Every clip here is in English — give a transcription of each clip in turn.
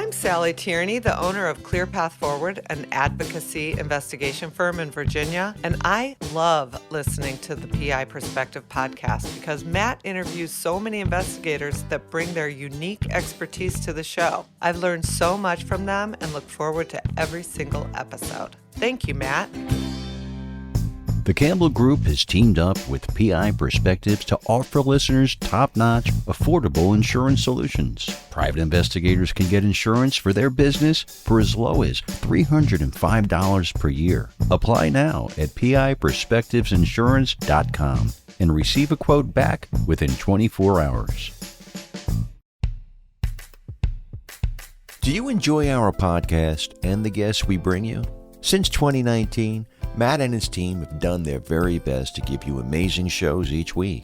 I'm Sally Tierney, the owner of Clear Path Forward, an advocacy investigation firm in Virginia, and I love listening to the PI Perspective podcast because Matt interviews so many investigators that bring their unique expertise to the show. I've learned so much from them and look forward to every single episode. Thank you, Matt. The Campbell Group has teamed up with PI Perspectives to offer listeners top-notch, affordable insurance solutions. Private investigators can get insurance for their business for as low as $305 per year. Apply now at piperspectivesinsurance.com and receive a quote back within 24 hours. Do you enjoy our podcast and the guests we bring you? Since 2019, Matt and his team have done their very best to give you amazing shows each week.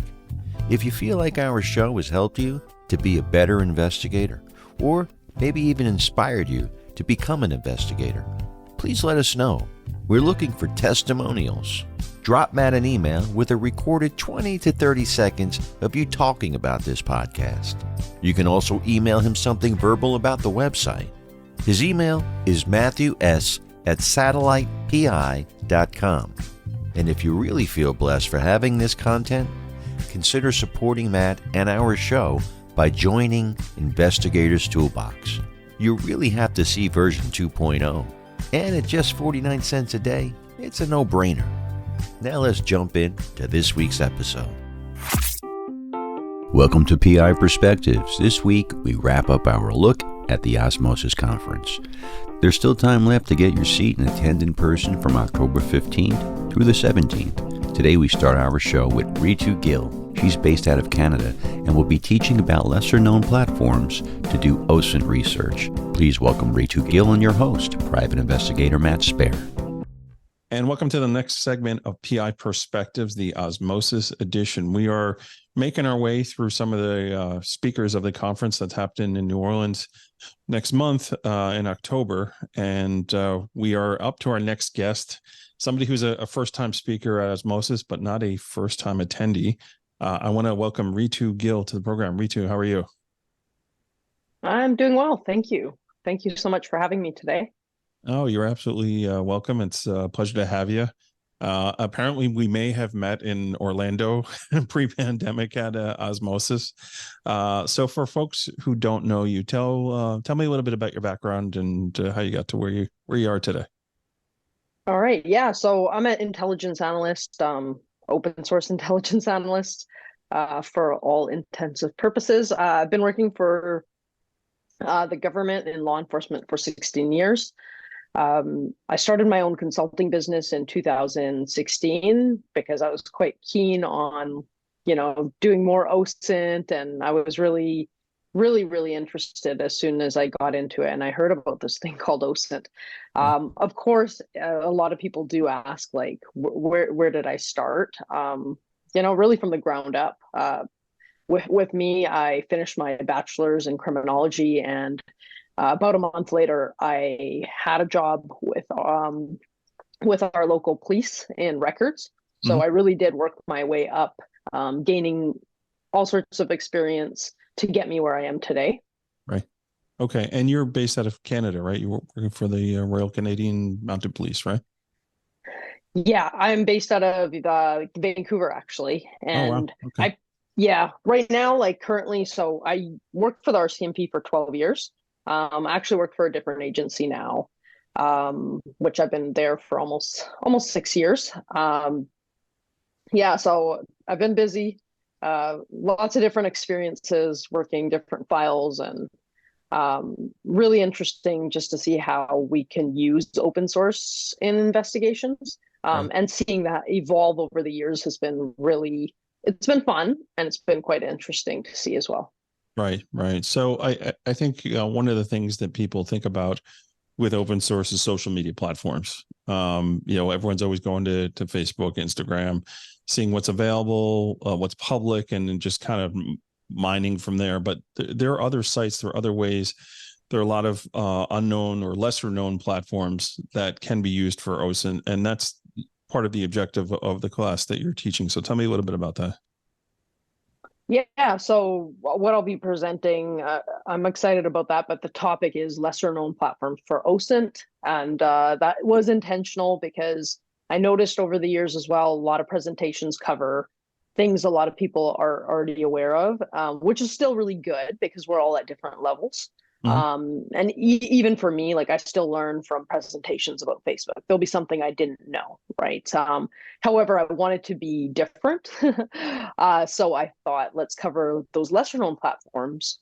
If you feel like our show has helped you to be a better investigator, or maybe even inspired you to become an investigator, please let us know. We're looking for testimonials. Drop Matt an email with a recorded 20 to 30 seconds of you talking about this podcast. You can also email him something verbal about the website. His email is matthews@satellitepi.com. And if you really feel blessed for having this content, consider supporting Matt and our show by joining Investigators Toolbox. You really have to see version 2.0. And at just 49 cents a day, it's a no-brainer. Now let's jump into this week's episode. Welcome to PI Perspectives. This week, we wrap up our look at the OSMOSIS conference. There's still time left to get your seat and attend in person from October 15th through the 17th. Today we start our show with Ritu Gill. She's based out of Canada and will be teaching about lesser-known platforms to do OSINT research. Please welcome Ritu Gill and your host, Private Investigator Matt Spaier. And welcome to the next segment of PI Perspectives, the OSMOSIS edition. We are making our way through some of the speakers of the conference that's happening in New Orleans next month in October. And we are up to our next guest, somebody who's a first-time speaker at OSMOSIS, but not a first-time attendee. I want to welcome Ritu Gill to the program. Ritu, how are you? I'm doing well. Thank you. Thank you so much for having me today. Oh, you're absolutely welcome. It's a pleasure to have you. Apparently, we may have met in Orlando pre-pandemic at OSMOSIS. So for folks who don't know you, tell me a little bit about your background and how you got to where you are today. All right. Yeah. So I'm an intelligence analyst, open source intelligence analyst for all intensive purposes. I've been working for the government and law enforcement for 16 years. I started my own consulting business in 2016 because I was quite keen on, doing more OSINT, and I was really interested as soon as I got into it and I heard about this thing called OSINT. Of course, a lot of people do ask, like, where did I start? Really from the ground up. With me, I finished my bachelor's in criminology, and about a month later, I had a job with our local police in records. So I really did work my way up, gaining all sorts of experience to get me where I am today. Right. Okay. And you're based out of Canada, right? You're working for the Royal Canadian Mounted Police, right? Yeah, I'm based out of Vancouver, actually. And oh, wow. Okay. Right now, like currently, so I worked for the RCMP for 12 years. I actually work for a different agency now, which I've been there for almost 6 years. So I've been busy, lots of different experiences working different files, and really interesting just to see how we can use open source in investigations. And seeing that evolve over the years has been it's been fun, and it's been quite interesting to see as well. Right. So I think one of the things that people think about with open source is social media platforms. Everyone's always going to Facebook, Instagram, seeing what's available, what's public, and just kind of mining from there. But there are other sites, there are other ways. There are a lot of unknown or lesser known platforms that can be used for OSINT, and that's part of the objective of the class that you're teaching. So tell me a little bit about that. Yeah, so what I'll be presenting, I'm excited about that, but the topic is lesser known platforms for OSINT. And that was intentional because I noticed over the years as well, a lot of presentations cover things a lot of people are already aware of, which is still really good because we're all at different levels. Mhm. And even for me, like I still learn from presentations about Facebook. There'll be something I didn't know, right? However, I wanted to be different. So I thought, let's cover those lesser known platforms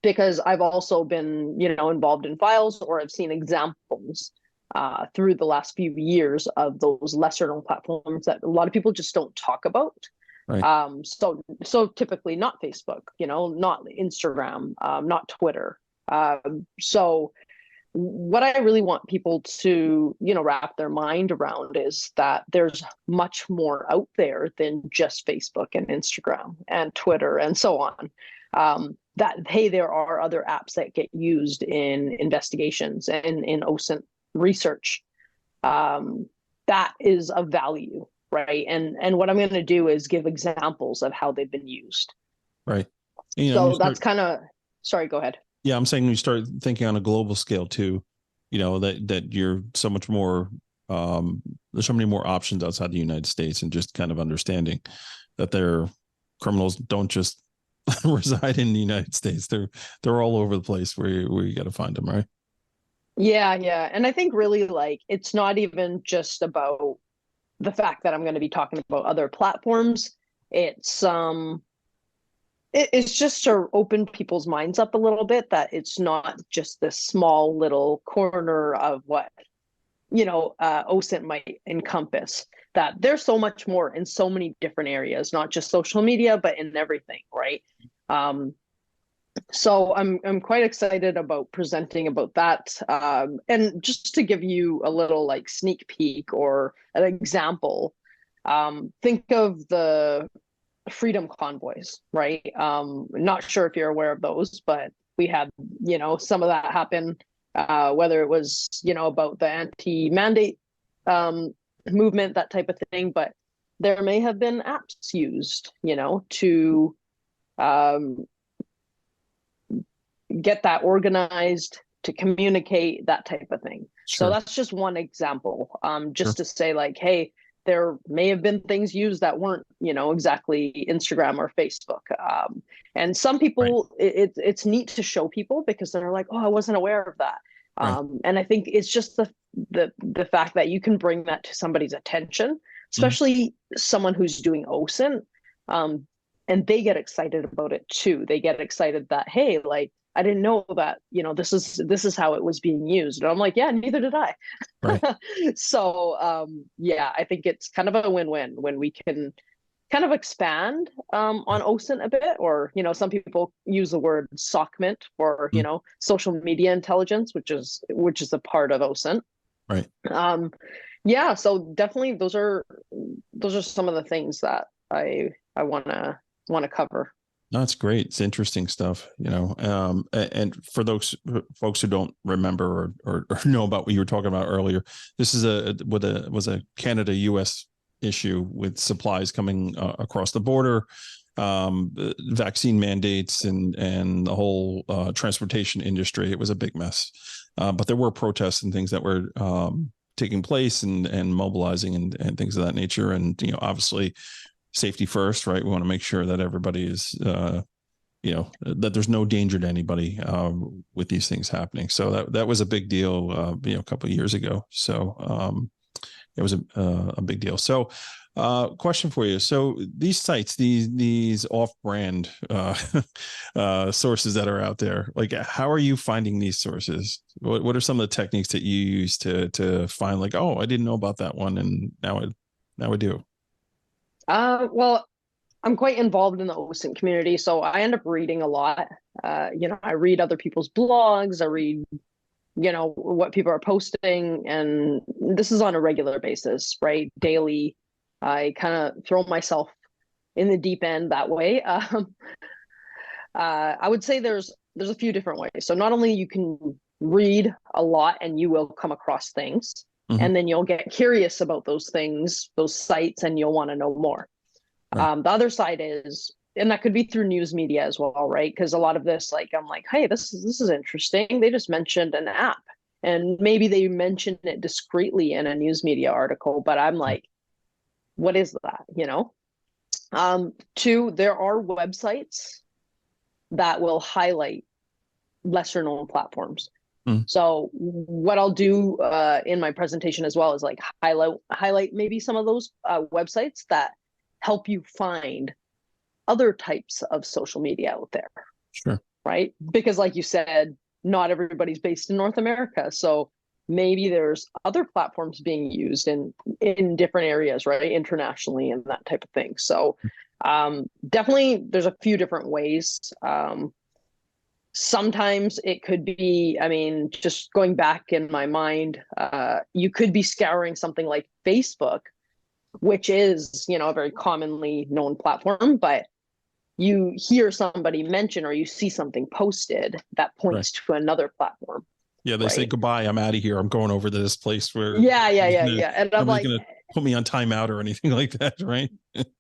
because I've also been, involved in files or I've seen examples through the last few years of those lesser known platforms that a lot of people just don't talk about. Right. So typically not Facebook, not Instagram, not Twitter. So what I really want people to, wrap their mind around is that there's much more out there than just Facebook and Instagram and Twitter and so on. That, hey, there are other apps that get used in investigations and in OSINT research. That is of value, right? And what I'm going to do is give examples of how they've been used. Right. So that's kind of, sorry, go ahead. Yeah, I'm saying you start thinking on a global scale too, that you're so much more, there's so many more options outside the United States, and just kind of understanding that their criminals don't just reside in the United States. They're all over the place where you got to find them, right? Yeah. And I think really like it's not even just about the fact that I'm going to be talking about other platforms. It's just to open people's minds up a little bit that it's not just this small little corner of what OSINT might encompass, that there's so much more in so many different areas, not just social media, but in everything, right? So I'm quite excited about presenting about that. And just to give you a little like sneak peek or an example, think of the freedom convoys, right? Not sure if you're aware of those, but we had, some of that happen, whether it was, about the anti-mandate movement, that type of thing, but there may have been apps used, to get that organized, to communicate, that type of thing. Sure. So that's just one example, just Sure. to say like, hey, there may have been things used that weren't, exactly Instagram or Facebook. And some people, right, it's neat to show people because they're like, oh, I wasn't aware of that. Right. And I think it's just the fact that you can bring that to somebody's attention, especially someone who's doing OSINT, and they get excited about it too. They get excited that, hey, like, I didn't know that, this is how it was being used. And I'm like, yeah, neither did I. Right. So, yeah, I think it's kind of a win-win when we can kind of expand on OSINT a bit, or, some people use the word SOCMINT for, social media intelligence, which is a part of OSINT. Right. Yeah, so definitely those are some of the things that I want to cover. No, that's great. It's interesting stuff, and for those folks who don't remember or know about what you were talking about earlier, this is was a Canada-US issue with supplies coming across the border, vaccine mandates and the whole transportation industry. It was a big mess, but there were protests and things that were taking place and mobilizing and things of that nature. And obviously, safety first, right? We want to make sure that everybody is, that there's no danger to anybody with these things happening. So that was a big deal, a couple of years ago. So it was a big deal. So question for you. So these sites, these off-brand sources that are out there, like, how are you finding these sources? What are some of the techniques that you use to find, like, oh, I didn't know about that one, and now I do? Well, I'm quite involved in the OSINT community, so I end up reading a lot. I read other people's blogs, I read, what people are posting, and this is on a regular basis, right? Daily, I kind of throw myself in the deep end that way. I would say there's a few different ways. So not only you can read a lot and you will come across things, and then you'll get curious about those things, those sites, and you'll want to know more. Right. The other side is and that could be through news media as well, right? Because a lot of this, like, I'm like, hey, this is interesting. They just mentioned an app, and maybe they mentioned it discreetly in a news media article, but I'm like, what is that? Two, there are websites that will highlight lesser known platforms. So what I'll do in my presentation as well is like highlight maybe some of those websites that help you find other types of social media out there. Sure. Right? Because like you said, not everybody's based in North America. So maybe there's other platforms being used in different areas, right? Internationally and that type of thing. So definitely there's a few different ways. Sometimes it could be, I mean, just going back in my mind, you could be scouring something like Facebook, which is, a very commonly known platform, but you hear somebody mention or you see something posted that points to another platform. Yeah, they say, goodbye, I'm out of here. I'm going over to this place where yeah. And I'm like, going to put me on timeout or anything like that, right?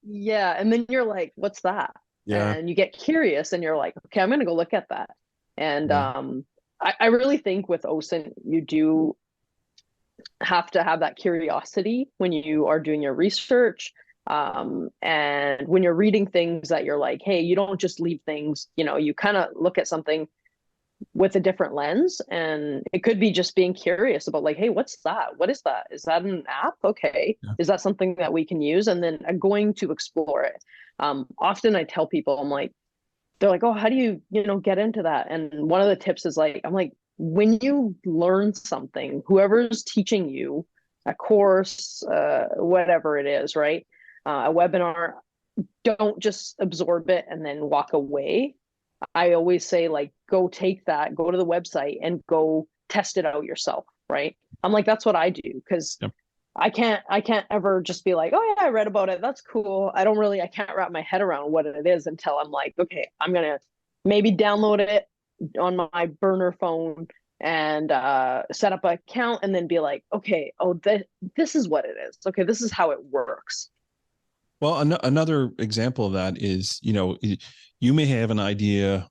Yeah. And then you're like, what's that? Yeah. And you get curious and you're like, okay, I'm going to go look at that. And I really think with OSINT, you do have to have that curiosity when you are doing your research. And when you're reading things that you're like, hey, you don't just leave things, you kind of look at something with a different lens. And it could be just being curious about like, hey, what's that? What is that? Is that an app? Okay. Yeah. Is that something that we can use? And then I'm going to explore it. Often I tell people, I'm like, they're like, oh, how do you, get into that? And one of the tips is like, I'm like, when you learn something, whoever's teaching you a course, whatever it is, right? A webinar, don't just absorb it and then walk away. I always say like, go take that, go to the website and go test it out yourself. Right. I'm like, that's what I do. Cause I can't ever just be like, oh yeah, I read about it. That's cool. I can't wrap my head around what it is until I'm like, okay, I'm going to maybe download it on my burner phone and set up an account and then be like, okay, this is what it is. Okay. This is how it works. Well, another example of that is, you may have an idea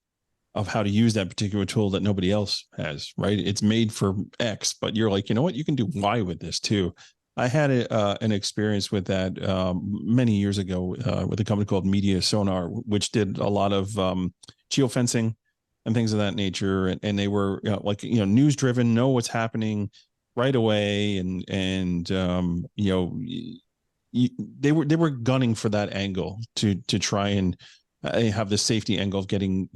of how to use that particular tool that nobody else has, right? It's made for X, but you're like, you know what, you can do Y with this too. I had an experience with that many years ago with a company called Media Sonar, which did a lot of geofencing and things of that nature. And they were news driven, know what's happening right away. And they were gunning for that angle to try and have the safety angle of getting,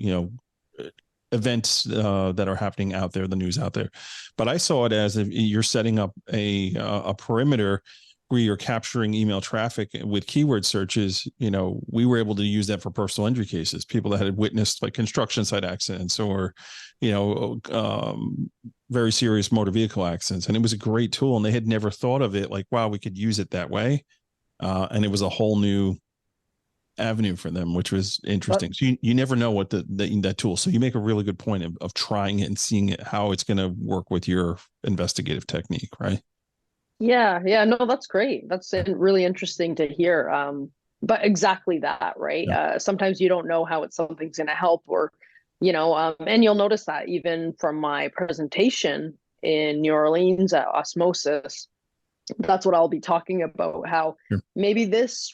events that are happening out there, the news out there. But I saw it as if you're setting up a perimeter where you're capturing email traffic with keyword searches. We were able to use that for personal injury cases, people that had witnessed like construction site accidents or, very serious motor vehicle accidents. And it was a great tool. And they had never thought of it like, wow, we could use it that way. And it was a whole new avenue for them, which was interesting. So you never know what that tool. So you make a really good point of trying it and seeing it, how it's going to work with your investigative technique, right? Yeah. No, that's great. That's really interesting to hear. But exactly that, right? Yeah. Sometimes you don't know how something's going to help, or and you'll notice that even from my presentation in New Orleans at OSMOSIS. That's what I'll be talking about, how maybe this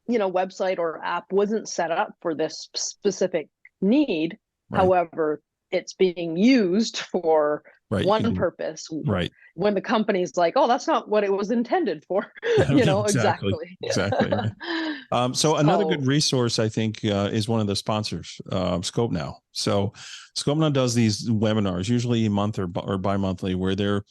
website or app wasn't set up for this specific need. Right. However, it's being used for one purpose. Right. When the company's like, oh, that's not what it was intended for. Exactly. Right. So another good resource, I think, is one of the sponsors, Scope Now. So Scope Now does these webinars, usually a month or bi-monthly, where they're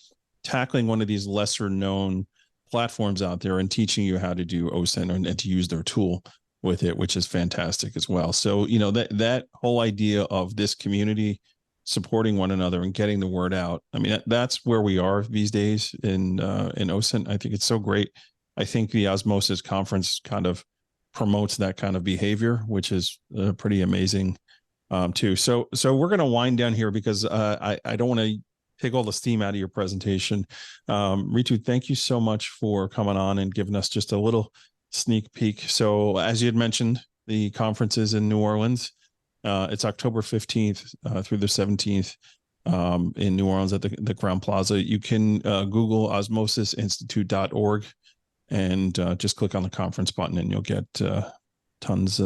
tackling one of these lesser known platforms out there and teaching you how to do OSINT and to use their tool with it, which is fantastic as well. So, that whole idea of this community supporting one another and getting the word out. I mean, that's where we are these days in OSINT. I think it's so great. I think the OSMOSIS conference kind of promotes that kind of behavior, which is pretty amazing too. So we're going to wind down here because I don't want to take all the steam out of your presentation. Ritu, thank you so much for coming on and giving us just a little sneak peek. So as you had mentioned, the conference is in New Orleans. It's October 15th through the 17th in New Orleans at the Crown Plaza. You can Google osmosisinstitute.org and just click on the conference button and you'll get tons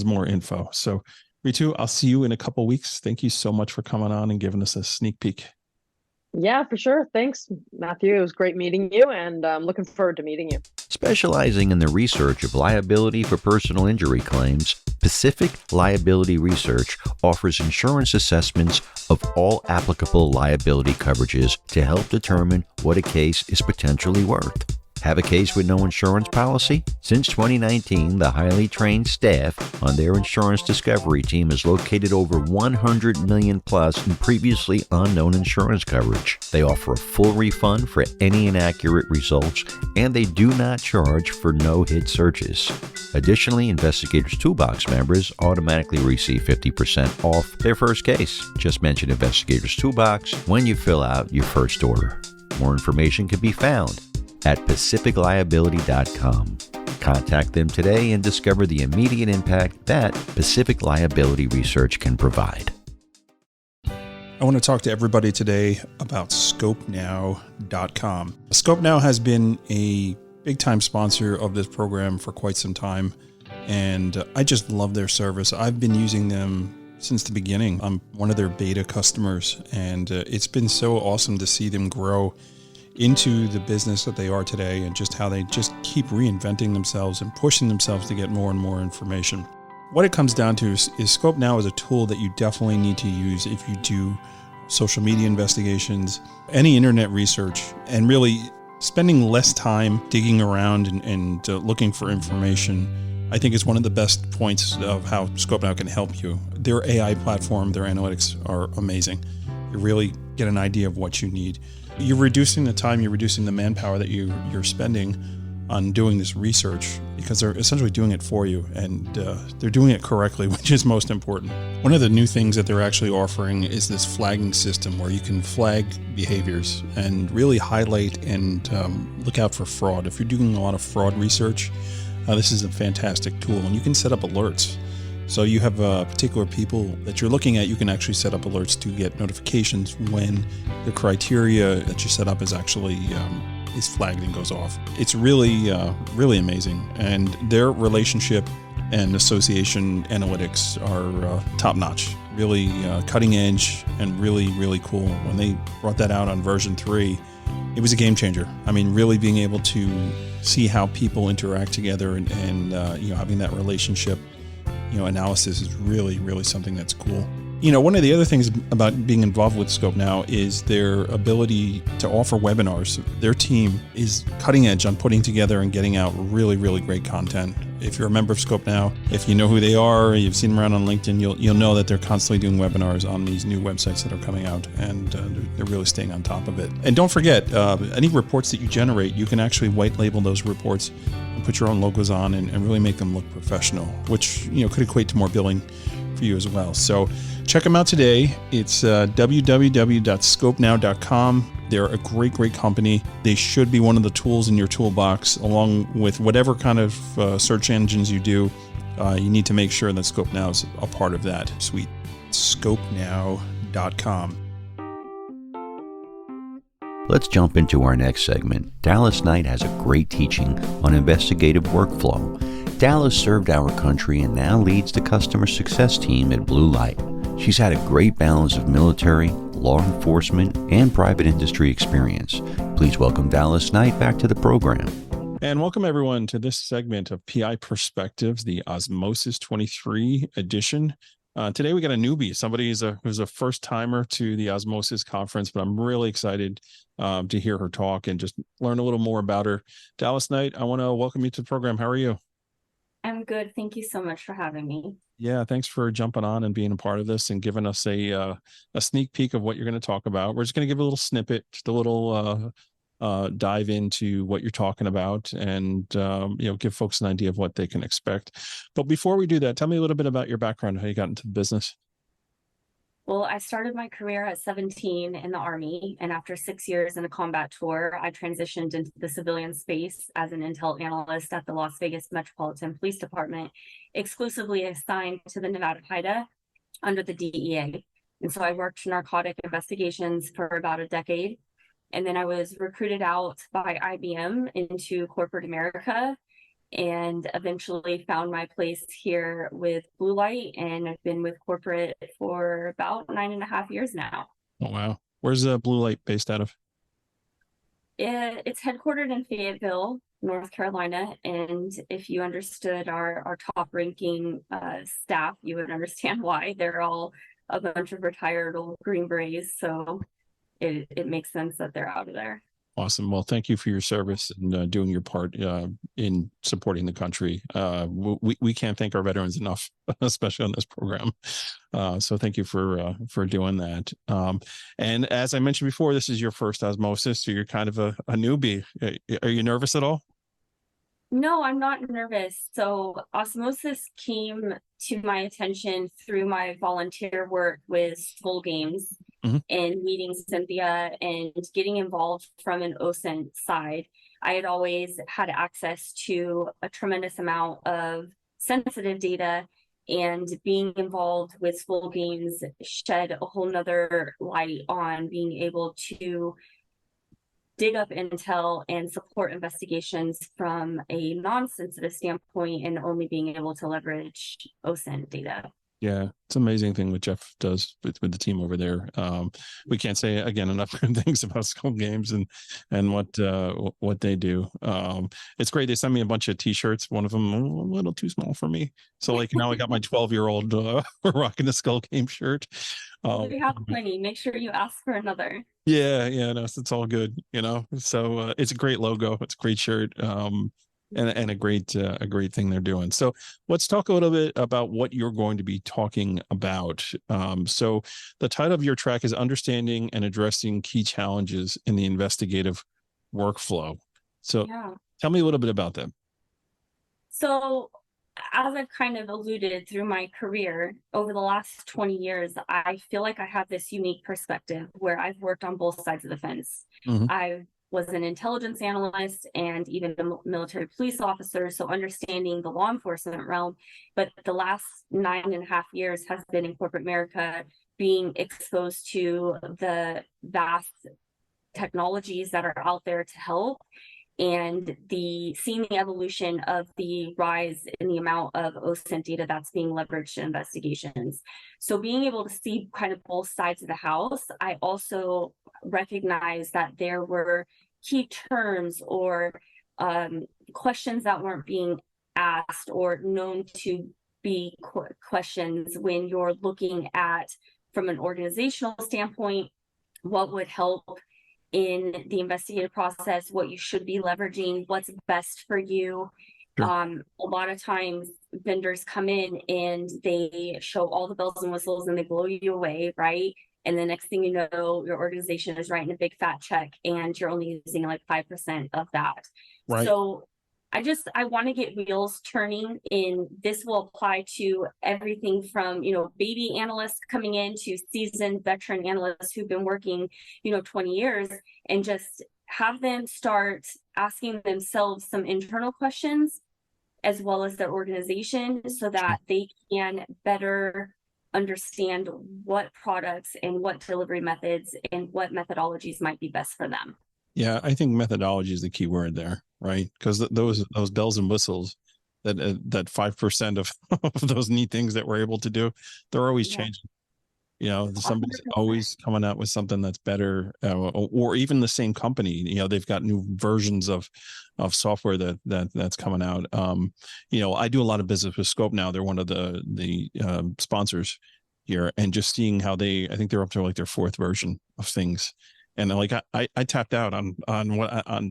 more info. So Ritu, I'll see you in a couple weeks. Thank you so much for coming on and giving us a sneak peek. Yeah, for sure. Thanks, Matthew. It was great meeting you, and I'm looking forward to meeting you. Specializing in the research of liability for personal injury claims, Pacific Liability Research offers insurance assessments of all applicable liability coverages to help determine what a case is potentially worth. Have a case with no insurance policy? Since 2019, the highly trained staff on their insurance discovery team has located over 100 million plus in previously unknown insurance coverage. They offer a full refund for any inaccurate results, and they do not charge for no-hit searches. Additionally, Investigator's Toolbox members automatically receive 50% off their first case. Just mention Investigator's Toolbox when you fill out your first order. More information can be found at pacificliability.com. Contact them today and discover the immediate impact that Pacific Liability Research can provide. I want to talk to everybody today about ScopeNow.com. ScopeNow has been a big-time sponsor of this program for quite some time, and I just love their service. I've been using them since the beginning. I'm one of their beta customers, and it's been so awesome to see them grow into the business that they are today, and just how they just keep reinventing themselves and pushing themselves to get more and more information. What it comes down to is ScopeNow is a tool that you definitely need to use if you do social media investigations, any internet research, and really spending less time digging around and looking for information. I think is one of the best points of how ScopeNow can help you. Their AI platform, their analytics are amazing. You really get an idea of what you need. You're reducing the time, you're reducing the manpower that you're spending on doing this research, because they're essentially doing it for you, and they're doing it correctly, which is most important. One of the new things that they're actually offering is this flagging system where you can flag behaviors and really highlight and look out for fraud. If you're doing a lot of fraud research, this is a fantastic tool, and you can set up alerts. So you have particular people that you're looking at, you can actually set up alerts to get notifications when the criteria that you set up is actually is flagged and goes off. It's really, really amazing. And their relationship and association analytics are top notch, really cutting edge and really, really cool. When they brought that out on version 3, it was a game changer. I mean, really being able to see how people interact together and having that relationship analysis is really, really something that's cool. One of the other things about being involved with ScopeNow is their ability to offer webinars. Their team is cutting edge on putting together and getting out really, really great content. If you're a member of ScopeNow, if you know who they are, you've seen them around on LinkedIn, you'll know that they're constantly doing webinars on these new websites that are coming out, and they're really staying on top of it. And don't forget, any reports that you generate, you can actually white label those reports and put your own logos on and really make them look professional, which could equate to more billing for you as well. So check them out today. It's www.scopenow.com. They're a great, great company. They should be one of the tools in your toolbox, along with whatever kind of search engines you do. You need to make sure that ScopeNow is a part of that suite. Scopenow.com. Let's jump into our next segment. Dallas Knight has a great teaching on investigative workflow. Dallas served our country and now leads the customer success team at Blue Light. She's had a great balance of military, law enforcement, and private industry experience. Please welcome Dallas Knight back to the program. And welcome everyone to this segment of PI Perspectives, the OSMOSIS 23 edition. Today we got a newbie, somebody who's a first timer to the OSMOSIS conference, but I'm really excited to hear her talk and just learn a little more about her. Dallas Knight, I want to welcome you to the program. How are you? I'm good. Thank you so much for having me. Yeah, thanks for jumping on and being a part of this and giving us a sneak peek of what you're going to talk about. We're just going to give a little snippet, just a little dive into what you're talking about, and give folks an idea of what they can expect. But before we do that, tell me a little bit about your background, how you got into the business. Well, I started my career at 17 in the Army, and after 6 years in a combat tour, I transitioned into the civilian space as an intel analyst at the Las Vegas Metropolitan Police Department, exclusively assigned to the Nevada HIDTA under the DEA. And so I worked narcotic investigations for about a decade. And then I was recruited out by IBM into corporate America and eventually found my place here with Blue Light. And I've been with corporate for about 9.5 years now. Oh, wow. Where's Blue Light based out of? It's headquartered in Fayetteville, North Carolina. And if you understood our top ranking staff, you would understand why. They're all a bunch of retired old Green Berets. So it makes sense that they're out of there. Awesome. Well, thank you for your service and doing your part in supporting the country. We can't thank our veterans enough, especially on this program. So thank you for doing that. And as I mentioned before, this is your first osmosis, so you're kind of a newbie. Are you nervous at all? No, I'm not nervous. So osmosis came to my attention through my volunteer work with school games and meeting Cynthia and getting involved from an OSINT side. I had always had access to a tremendous amount of sensitive data, and being involved with school games shed a whole nother light on being able to dig up intel and support investigations from a non-sensitive standpoint and only being able to leverage OSINT data. Yeah, it's an amazing thing what Jeff does with the team over there. We can't say again enough good things about school games and what they do. It's great. They sent me a bunch of T-shirts. One of them a little too small for me, so like now I got my 12-year-old rocking the skull game shirt. We have plenty. Make sure you ask for another. Yeah, no, it's all good, So it's a great logo. It's a great shirt. And a great thing they're doing. So let's talk a little bit about what you're going to be talking about. So the title of your track is Understanding and Addressing Key Challenges in the Investigative Workflow. So Tell me a little bit about that. So as I've kind of alluded through my career over the last 20 years, I feel like I have this unique perspective where I've worked on both sides of the fence. I was an intelligence analyst and even a military police officer, so understanding the law enforcement realm. But the last 9.5 years has been in corporate America, being exposed to the vast technologies that are out there to help, and seeing the evolution of the rise in the amount of OSINT data that's being leveraged in investigations. So being able to see kind of both sides of the house, I also recognize that there were key terms or questions that weren't being asked or known to be questions when you're looking at, from an organizational standpoint, what would help in the investigative process, what you should be leveraging, what's best for you. Sure. A lot of times vendors come in and they show all the bells and whistles and they blow you away, right? And the next thing you know, your organization is writing a big fat check and you're only using like 5% of that. Right. So I want to get wheels turning, and this will apply to everything from, baby analysts coming in to seasoned veteran analysts who've been working, 20 years, and just have them start asking themselves some internal questions as well as their organization so that they can better understand what products and what delivery methods and what methodologies might be best for them. Yeah, I think methodology is the key word there, right? Because those bells and whistles, that 5% of those neat things that we're able to do, they're always changing. Somebody's always coming out with something that's better, or even the same company. They've got new versions of software that's coming out. I do a lot of business with Scope now. They're one of the sponsors here, and just seeing how I think they're up to like their 4th version of things. And like I tapped out on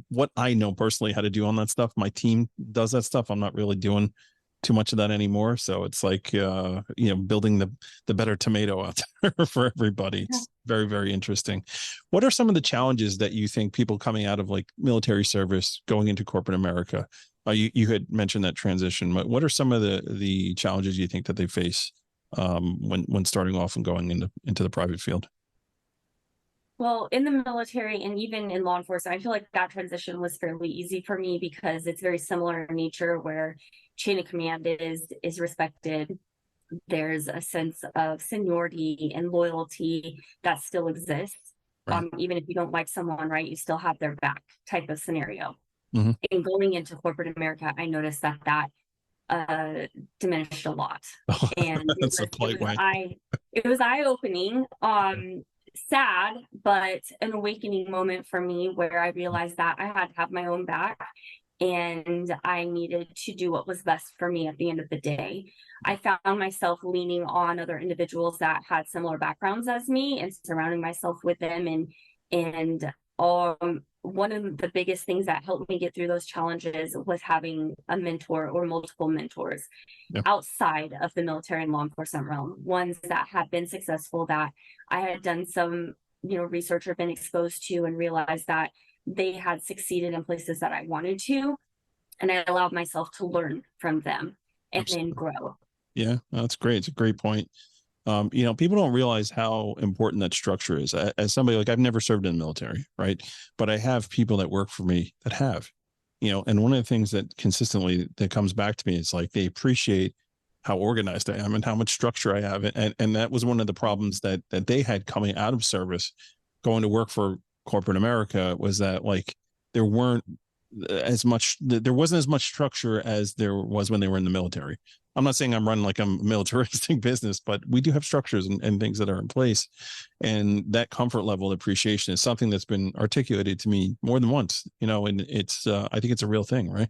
what I know personally how to do on that stuff. My team does that stuff. I'm not really doing too much of that anymore. So it's like building the better tomato out there for everybody. It's very, very interesting. What are some of the challenges that you think people coming out of like military service going into corporate America? You had mentioned that transition. What are some of the challenges you think that they face when starting off and going into the private field? Well, in the military and even in law enforcement, I feel like that transition was fairly easy for me because it's very similar in nature, where chain of command is respected. There's a sense of seniority and loyalty that still exists. Right. Even if you don't like someone, right, you still have their back type of scenario. Mm-hmm. And going into corporate America, I noticed that diminished a lot. And That's a polite way. it was eye-opening, sad, but an awakening moment for me, where I realized that I had to have my own back and I needed to do what was best for me at the end of the day. I found myself leaning on other individuals that had similar backgrounds as me and surrounding myself with them. And one of the biggest things that helped me get through those challenges was having a mentor or multiple mentors outside of the military and law enforcement realm, ones that have been successful, that I had done some, research or been exposed to, and realized that they had succeeded in places that I wanted to. And I allowed myself to learn from them and then grow. Yeah, that's great. It's a great point. People don't realize how important that structure is. As somebody, like, I've never served in the military, right? But I have people that work for me that have, and one of the things that consistently that comes back to me is like, they appreciate how organized I am and how much structure I have. And that was one of the problems that they had coming out of service, going to work for corporate America, was that, like, there wasn't as much structure as there was when they were in the military. I'm not saying I'm running like I'm a militaristic business, but we do have structures and things that are in place. And that comfort level of appreciation is something that's been articulated to me more than once, and it's, I think it's a real thing, right?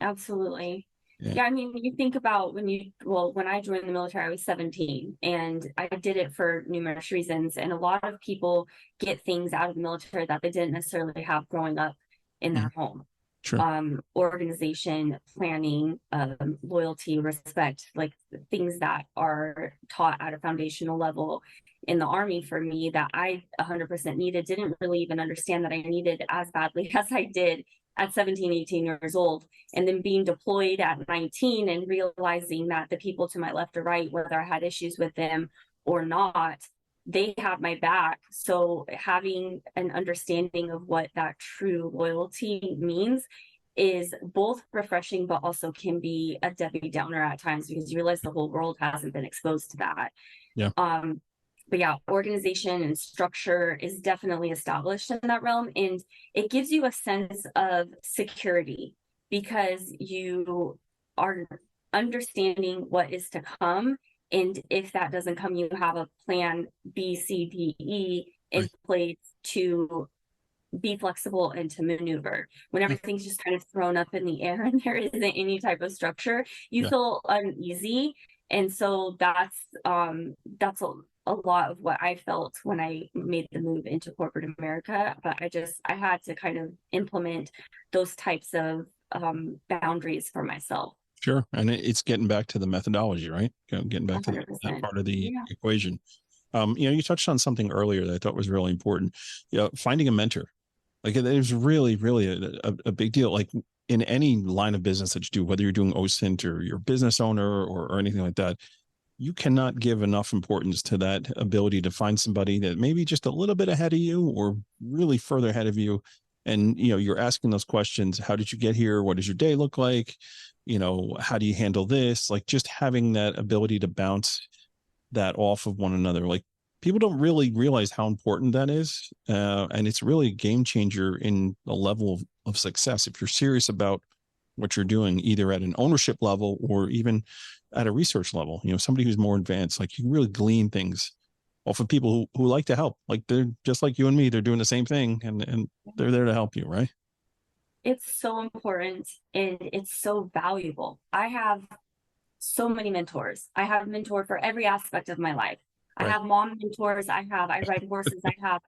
Absolutely. Yeah. I mean, you think about when I joined the military, I was 17, and I did it for numerous reasons. And a lot of people get things out of the military that they didn't necessarily have growing up in their home. Sure. Organization, planning, loyalty, respect, like things that are taught at a foundational level in the Army for me that I 100% needed, didn't really even understand that I needed as badly as I did at 17, 18 years old. And then being deployed at 19 and realizing that the people to my left or right, whether I had issues with them or not, they have my back. So having an understanding of what that true loyalty means is both refreshing, but also can be a Debbie Downer at times, because you realize the whole world hasn't been exposed to that. Yeah. But yeah, organization and structure is definitely established in that realm, and it gives you a sense of security because you are understanding what is to come. And if that doesn't come, you have a plan B, C, D, E in place to be flexible and to maneuver. When everything's just kind of thrown up in the air and there isn't any type of structure, you feel uneasy. And so that's a lot of what I felt when I made the move into corporate America. But I had to kind of implement those types of boundaries for myself. Sure. And it's getting back to the methodology, right? Getting back 100%. to that part of the equation. You touched on something earlier that I thought was really important. Finding a mentor. Like, it is really, really a big deal. Like, in any line of business that you do, whether you're doing OSINT or you're a business owner or anything like that, you cannot give enough importance to that ability to find somebody that maybe just a little bit ahead of you or really further ahead of you. And, you're asking those questions. How did you get here? What does your day look like? How do you handle this? Like, just having that ability to bounce that off of one another. Like, people don't really realize how important that is. And it's really a game changer in the level of success. If you're serious about what you're doing, either at an ownership level or even at a research level, somebody who's more advanced, like, you really glean things off of people who like to help. Like, they're just like you and me, they're doing the same thing and they're there to help you. Right. It's so important and it's so valuable. I have so many mentors. I have a mentor for every aspect of my life. I have mom mentors. I ride horses. I have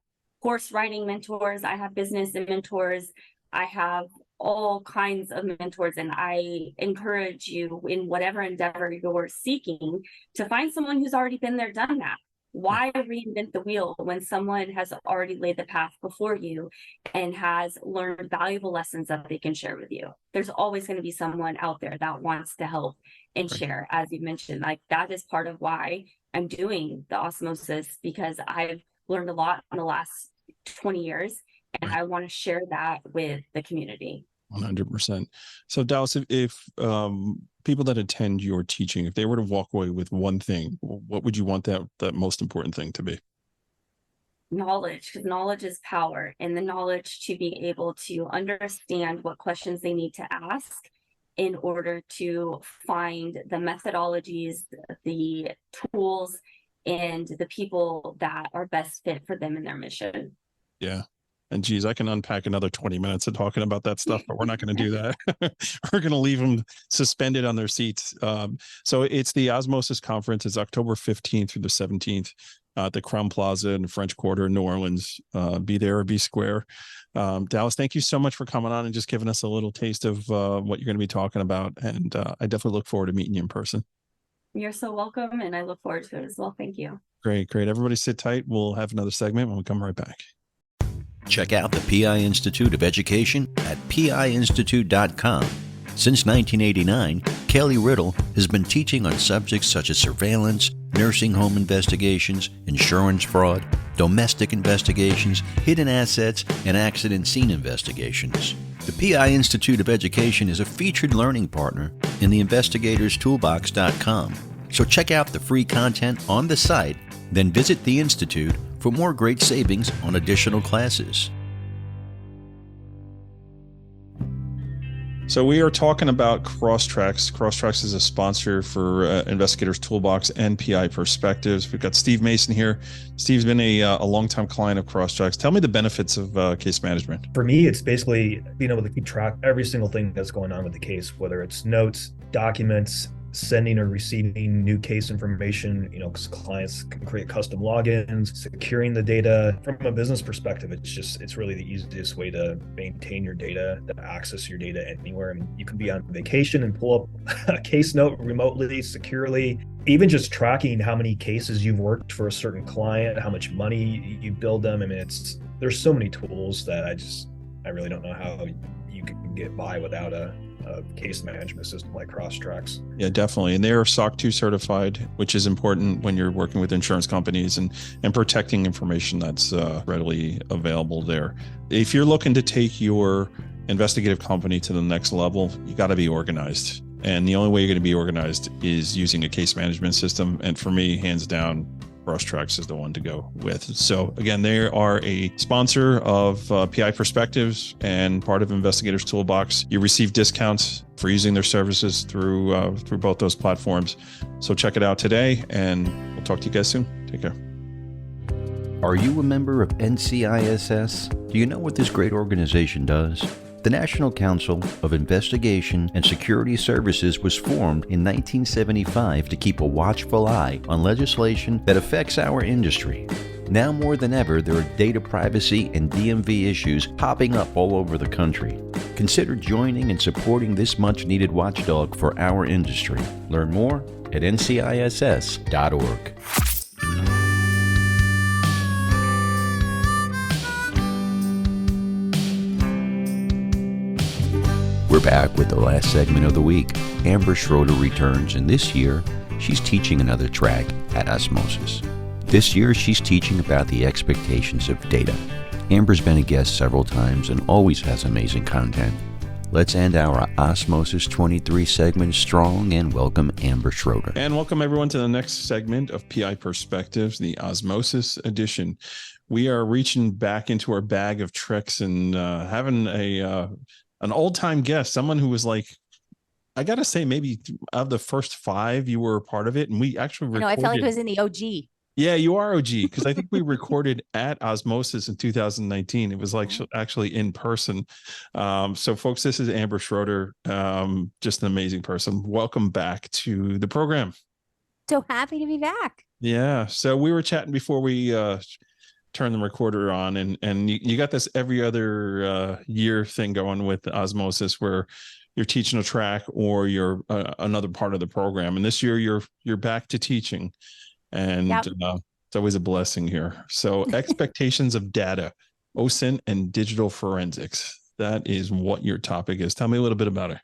horse riding mentors. I have business mentors. I have all kinds of mentors. And I encourage you, in whatever endeavor you're seeking, to find someone who's already been there, done that. Why reinvent the wheel when someone has already laid the path before you and has learned valuable lessons that they can share with you? There's always going to be someone out there that wants to help and share, as you mentioned. Like, that is part of why I'm doing the osmosis, because I've learned a lot in the last 20 years, and I want to share that with the community. 100%. So Dallas, if people that attend your teaching, if they were to walk away with one thing, what would you want that most important thing to be? Knowledge, because knowledge is power, and the knowledge to be able to understand what questions they need to ask in order to find the methodologies, the tools, and the people that are best fit for them in their mission. Yeah. And geez, I can unpack another 20 minutes of talking about that stuff, but we're not going to do that. We're going to leave them suspended on their seats. So it's the Osmosis Conference. It's October 15th through the 17th at the Crown Plaza in the French Quarter in New Orleans. Be there or be square. Dallas, thank you so much for coming on and just giving us a little taste of what you're going to be talking about. And I definitely look forward to meeting you in person. You're so welcome, and I look forward to it as well. Thank you. Great, great. Everybody sit tight. We'll have another segment when we come right back. Check out the PI Institute of Education at piinstitute.com. Since 1989, Kelly Riddle has been teaching on subjects such as surveillance, nursing home investigations, insurance fraud, domestic investigations, hidden assets, and accident scene investigations. The PI Institute of Education is a featured learning partner in the investigatorstoolbox.com. So check out the free content on the site, then visit the Institute for more great savings on additional classes. So we are talking about Crosstracks. Crosstracks is a sponsor for Investigators Toolbox and PI Perspectives. We've got Steve Mason here. Steve's been a longtime client of Crosstracks. Tell me the benefits of case management. For me, it's basically being able to keep track of every single thing that's going on with the case, whether it's notes, documents, sending or receiving new case information, because clients can create custom logins, securing the data. From a business perspective, it's really the easiest way to maintain your data, to access your data anywhere. I mean, you can be on vacation and pull up a case note remotely, securely. Even just tracking how many cases you've worked for a certain client, how much money you billed them. I mean, there's so many tools that I really don't know how you can get by without a case management system like Crosstracks. Yeah, definitely. And they are SOC 2 certified, which is important when you're working with insurance companies and protecting information that's readily available there. If you're looking to take your investigative company to the next level, you got to be organized. And the only way you're going to be organized is using a case management system. And for me, hands down, Crosstracks is the one to go with. So again, they are a sponsor of PI Perspectives and part of Investigators Toolbox. You receive discounts for using their services through both those platforms. So check it out today, and we'll talk to you guys soon. Take care. Are you a member of NCISS? Do you know what this great organization does? The National Council of Investigation and Security Services was formed in 1975 to keep a watchful eye on legislation that affects our industry. Now more than ever, there are data privacy and DMV issues popping up all over the country. Consider joining and supporting this much-needed watchdog for our industry. Learn more at nciss.org. We're back with the last segment of the week. Amber Schroader returns, and this year, she's teaching another track at Osmosis. This year, she's teaching about the expectations of data. Amber's been a guest several times and always has amazing content. Let's end our Osmosis 23 segment strong and welcome Amber Schroader. And welcome everyone to the next segment of PI Perspectives, the Osmosis edition. We are reaching back into our bag of tricks and having an old-time guest, someone who was like, I got to say, maybe of the first 5, you were a part of it. And we actually recorded. I felt like it was in the OG. Yeah, you are OG, because I think we recorded at Osmosis in 2019. It was like actually in person. So folks, this is Amber Schroader, just an amazing person. Welcome back to the program. So happy to be back. Yeah. So we were chatting before we turn the recorder on, and you got this every other year thing going with Osmosis where you're teaching a track or you're another part of the program. And this year you're back to teaching. And yep. It's always a blessing here. So expectations of data, OSINT and digital forensics. That is what your topic is. Tell me a little bit about it.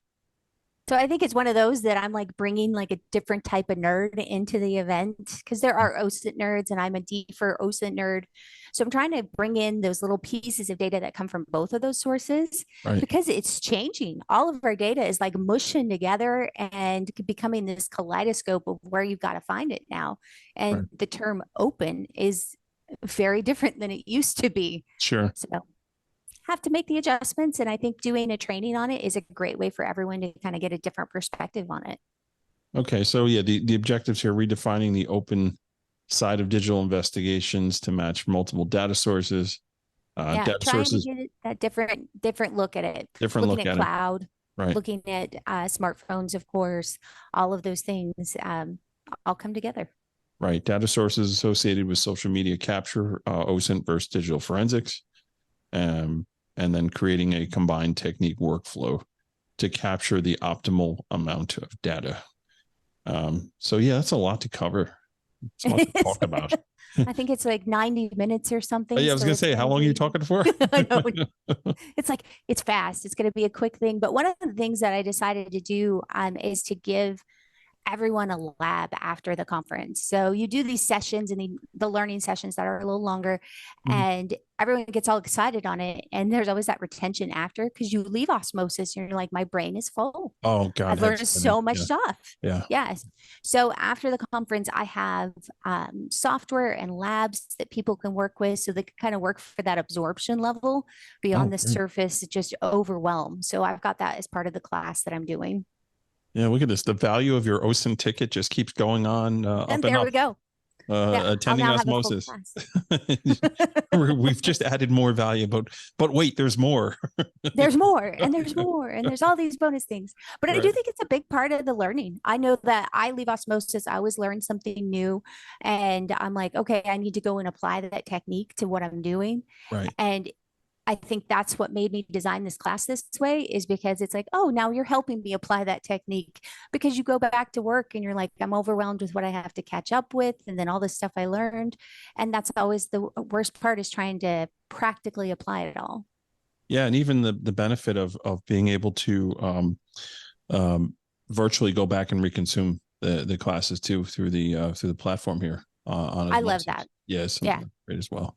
So I think it's one of those that I'm like bringing like a different type of nerd into the event because there are OSINT nerds and I'm a deeper OSINT nerd. So I'm trying to bring in those little pieces of data that come from both of those sources Right. because it's changing. All of our data is like mushing together and becoming this kaleidoscope of where you've got to find it now. And Right. the term open is very different than it used to be. Sure. So have to make the adjustments. And I think doing a training on it is a great way for everyone to kind of get a different perspective on it. Okay. So yeah, the objectives here, redefining the open side of digital investigations to match multiple data sources. Yeah, Data trying sources, to get that different look at it. different Looking look at at it. cloud, Right. looking at smartphones, of course, all of those things all come together. Right. Data sources associated with social media capture, OSINT versus digital forensics. And then creating a combined technique workflow to capture the optimal amount of data. So yeah, that's a lot to cover. It's a lot to talk about. I think it's like 90 minutes or something. Oh, yeah, I was so going to it's say, how gonna long are you be- talking for? I know. It's like, it's fast. It's going to be a quick thing. But one of the things that I decided to do is to give everyone a lab after the conference. So you do these sessions and the learning sessions that are a little longer and everyone gets all excited on it. And there's always that retention after because you leave osmosis and you're like, my brain is full. Oh God. I've learned so much stuff. Yeah. Yes. So after the conference, I have software and labs that people can work with so they can kind of work for that absorption level beyond the surface, just overwhelm. So I've got that as part of the class that I'm doing. Yeah, look at this. The value of your OSINT ticket just keeps going on up And and there up. we go. Attending I'll now have a full osmosis. class. We've just added more value, but wait, there's more. There's more and there's more and there's all these bonus things. But I do Right. think it's a big part of the learning. I know that I leave osmosis, I always learn something new. And I'm like, okay, I need to go and apply that technique to what I'm doing. Right. And I think that's what made me design this class this way is because it's like, oh, now you're helping me apply that technique because you go back to work and you're like, I'm overwhelmed with what I have to catch up with. And then all this stuff I learned. And that's always the worst part is trying to practically apply it all. Yeah. And even the benefit of being able to virtually go back and reconsume the classes too through the platform here. I love that. Yes. Yeah. Great as well.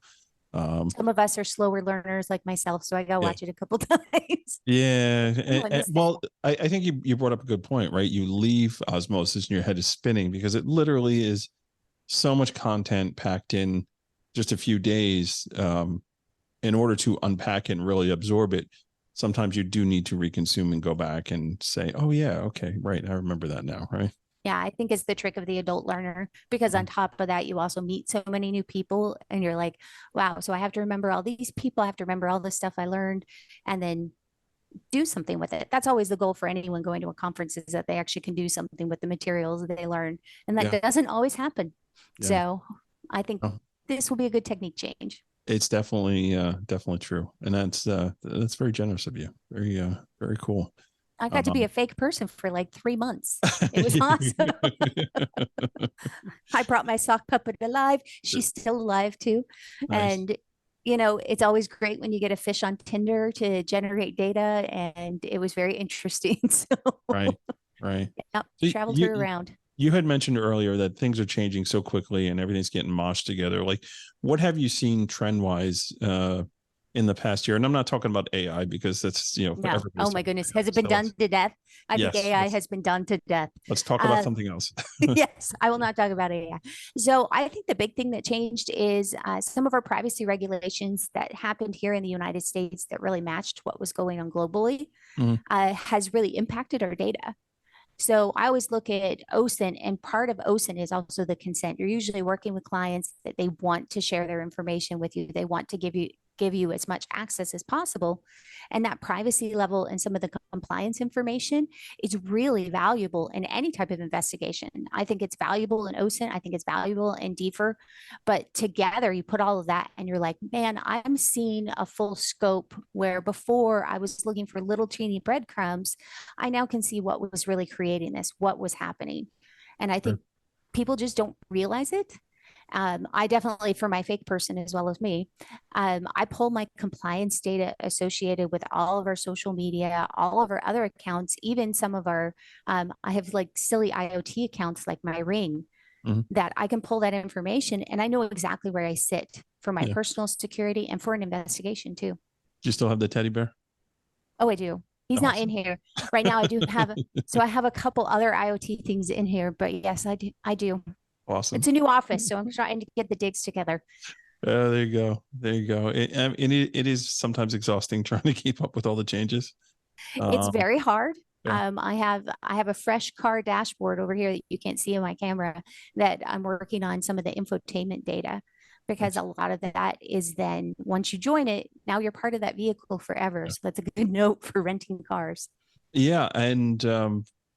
Some of us are slower learners like myself, so I go watch it a couple times. Yeah. I missed it. Well, I think you brought up a good point, right? You leave osmosis and your head is spinning because it literally is so much content packed in just a few days. In order to unpack and really absorb it, sometimes you do need to reconsume and go back and say, oh yeah, okay, right. I remember that now, right? Yeah, I think it's the trick of the adult learner because on top of that, you also meet so many new people and you're like, wow, so I have to remember all these people. I have to remember all the stuff I learned and then do something with it. That's always the goal for anyone going to a conference is that they actually can do something with the materials that they learn. And that doesn't always happen. Yeah. So I think Oh. this will be a good technique change. It's definitely true. And that's very generous of you. Very cool. I got to be a fake person for like 3 months. It was awesome. I brought my sock puppet alive. She's still alive too. Nice. And, you know, it's always great when you get a fish on Tinder to generate data. And it was very interesting. So, Right. yep, So traveled her around. You had mentioned earlier that things are changing so quickly and everything's getting moshed together. Like, what have you seen trend wise in the past year? And I'm not talking about AI because that's, No. everybody's Oh my talking goodness. about Has it been so done to death? I think Yes, AI let's- has been done to death. Let's talk about something else. Yes, I will not talk about AI. So I think the big thing that changed is some of our privacy regulations that happened here in the United States that really matched what was going on globally has really impacted our data. So I always look at OSINT, and part of OSINT is also the consent. You're usually working with clients that they want to share their information with you. They want to give you as much access as possible. And that privacy level and some of the compliance information is really valuable in any type of investigation. I think it's valuable in OSINT. I think it's valuable in DFIR. But together, you put all of that and you're like, man, I'm seeing a full scope where before I was looking for little teeny breadcrumbs. I now can see what was really creating this, what was happening. And I think people just don't realize it. I definitely, for my fake person as well as me, I pull my compliance data associated with all of our social media, all of our other accounts, even some of our, I have like silly IoT accounts like my Ring, that I can pull that information and I know exactly where I sit for my personal security and for an investigation too. Do you still have the teddy bear? Oh, I do. He's not in here right now. I do have, so I have a couple other IoT things in here, but yes, I do. I do. Awesome. It's a new office, so I'm trying to get the digs together. There you go. There you go. It is sometimes exhausting trying to keep up with all the changes. It's very hard. yeah. I have a fresh car dashboard over here that you can't see in my camera that I'm working on some of the infotainment data, because a lot of that is then once you join it, now you're part of that vehicle forever. So that's a good note for renting cars. Yeah, and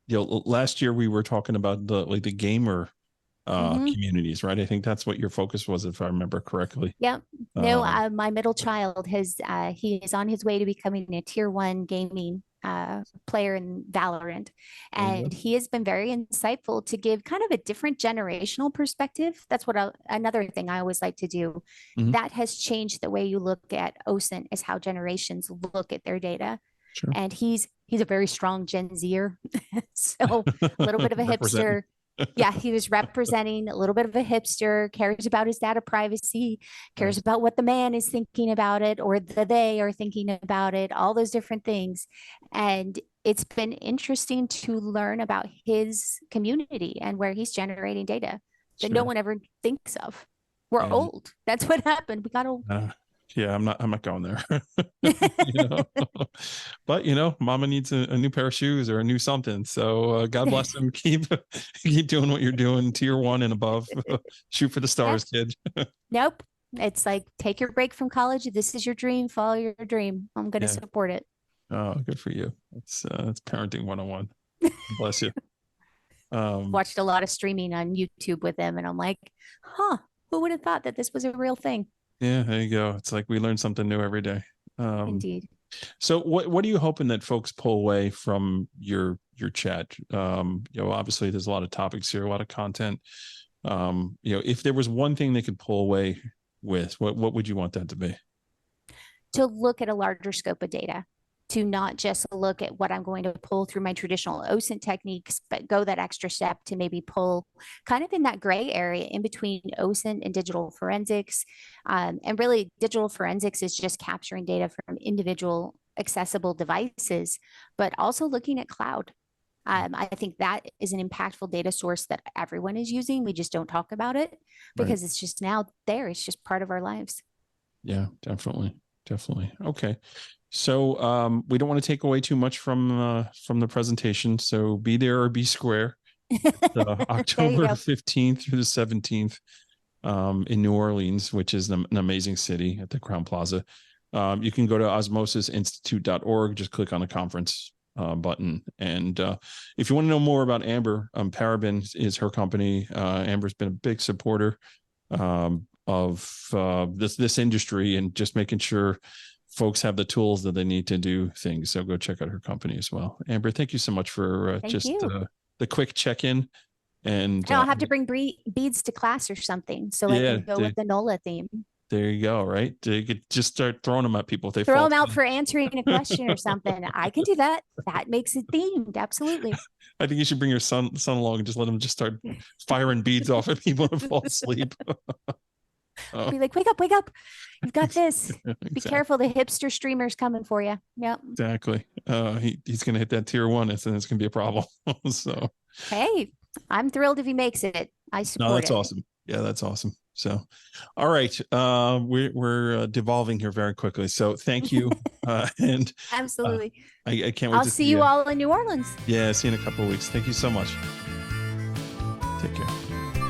last year we were talking about the gamer communities, right? I think that's what your focus was, if I remember correctly. Yep. No, my middle child he is on his way to becoming a tier 1 gaming player in Valorant. And he has been very insightful to give kind of a different generational perspective. That's what another thing I always like to do. That has changed the way you look at OSINT, is how generations look at their data. Sure. And he's a very strong Gen Zer. So a little bit of a hipster. Yeah, he was representing a little bit of a hipster, cares about his data privacy, cares about what the man is thinking about it, or they are thinking about it, all those different things. And it's been interesting to learn about his community and where he's generating data that no one ever thinks of. We're old. That's what happened. We got old. Yeah, I'm not going there. But mama needs a new pair of shoes or a new something. So God bless him. Keep doing what you're doing, tier 1 and above. Shoot for the stars, kid. Nope. It's like, take your break from college. This is your dream. Follow your dream. I'm going to support it. Oh, good for you. It's parenting 101. Bless you. Watched a lot of streaming on YouTube with them, and I'm like, who would have thought that this was a real thing? Yeah, there you go. It's like we learn something new every day. Indeed. So what are you hoping that folks pull away from your chat? Obviously there's a lot of topics here, a lot of content. If there was one thing they could pull away with, what would you want that to be? To look at a larger scope of data, to not just look at what I'm going to pull through my traditional OSINT techniques, but go that extra step to maybe pull kind of in that gray area in between OSINT and digital forensics. And really, digital forensics is just capturing data from individual accessible devices, but also looking at cloud. I think that is an impactful data source that everyone is using. We just don't talk about it because it's just now there. It's just part of our lives. Yeah, definitely. Okay. So we don't want to take away too much from the presentation. So be there or be square. October 15th through the 17th in New Orleans, which is an amazing city, at the Crown Plaza. You can go to osmosisinstitute.org. Just click on the conference button. And if you want to know more about Amber, Paraben is her company. Amber's been a big supporter of this industry, and just making sure folks have the tools that they need to do things. So go check out her company as well. Amber, thank you so much for the quick check-in. And I'll have to bring beads to class or something. So I can go with the NOLA theme. There you go. Right. You could just start throwing them at people. If they throw them out for answering a question or something. I can do that. That makes it themed. Absolutely. I think you should bring your son along and just let him just start firing beads off at people and fall asleep. Be like, wake up. You've got this. Exactly. Be careful. The hipster streamer's coming for you. Yep. Exactly. He's going to hit that tier 1 and then it's going to be a problem. So, hey, I'm thrilled if he makes it. I support it. No, that's awesome. Yeah, that's awesome. So, all right. We're devolving here very quickly. So thank you. And absolutely. I can't wait. I'll see you all in New Orleans. Yeah. See you in a couple of weeks. Thank you so much. Take care.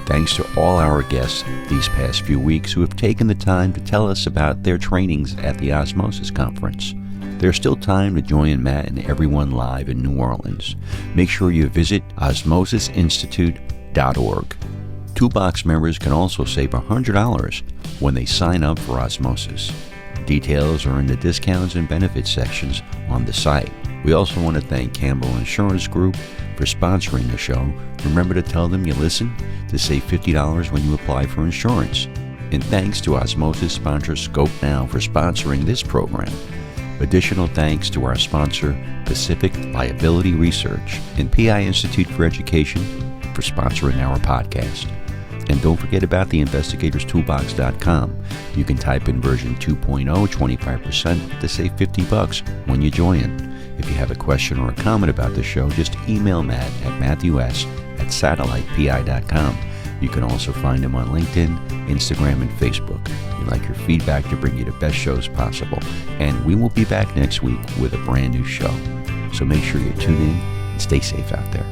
Thanks to all our guests these past few weeks who have taken the time to tell us about their trainings at the OSMOSIS conference. There's still time to join Matt and everyone live in New Orleans. Make sure you visit osmosisinstitute.org. Toolbox members can also save $100 when they sign up for OSMOSIS. Details are in the discounts and benefits sections on the site, We also want to thank Campbell Insurance Group for sponsoring the show. Remember to tell them you listen to save $50 when you apply for insurance. And thanks to OSMOSIS sponsor Scope Now for sponsoring this program. Additional thanks to our sponsor, Pacific Liability Research and PI Institute for Education for sponsoring our podcast. And don't forget about the investigatorstoolbox.com. You can type in version 2.0 25% to save $50 when you join. If you have a question or a comment about the show, just email Matt at matthews@satellitepi.com. You can also find him on LinkedIn, Instagram, and Facebook. We'd like your feedback to bring you the best shows possible. And we will be back next week with a brand new show. So make sure you tune in and stay safe out there.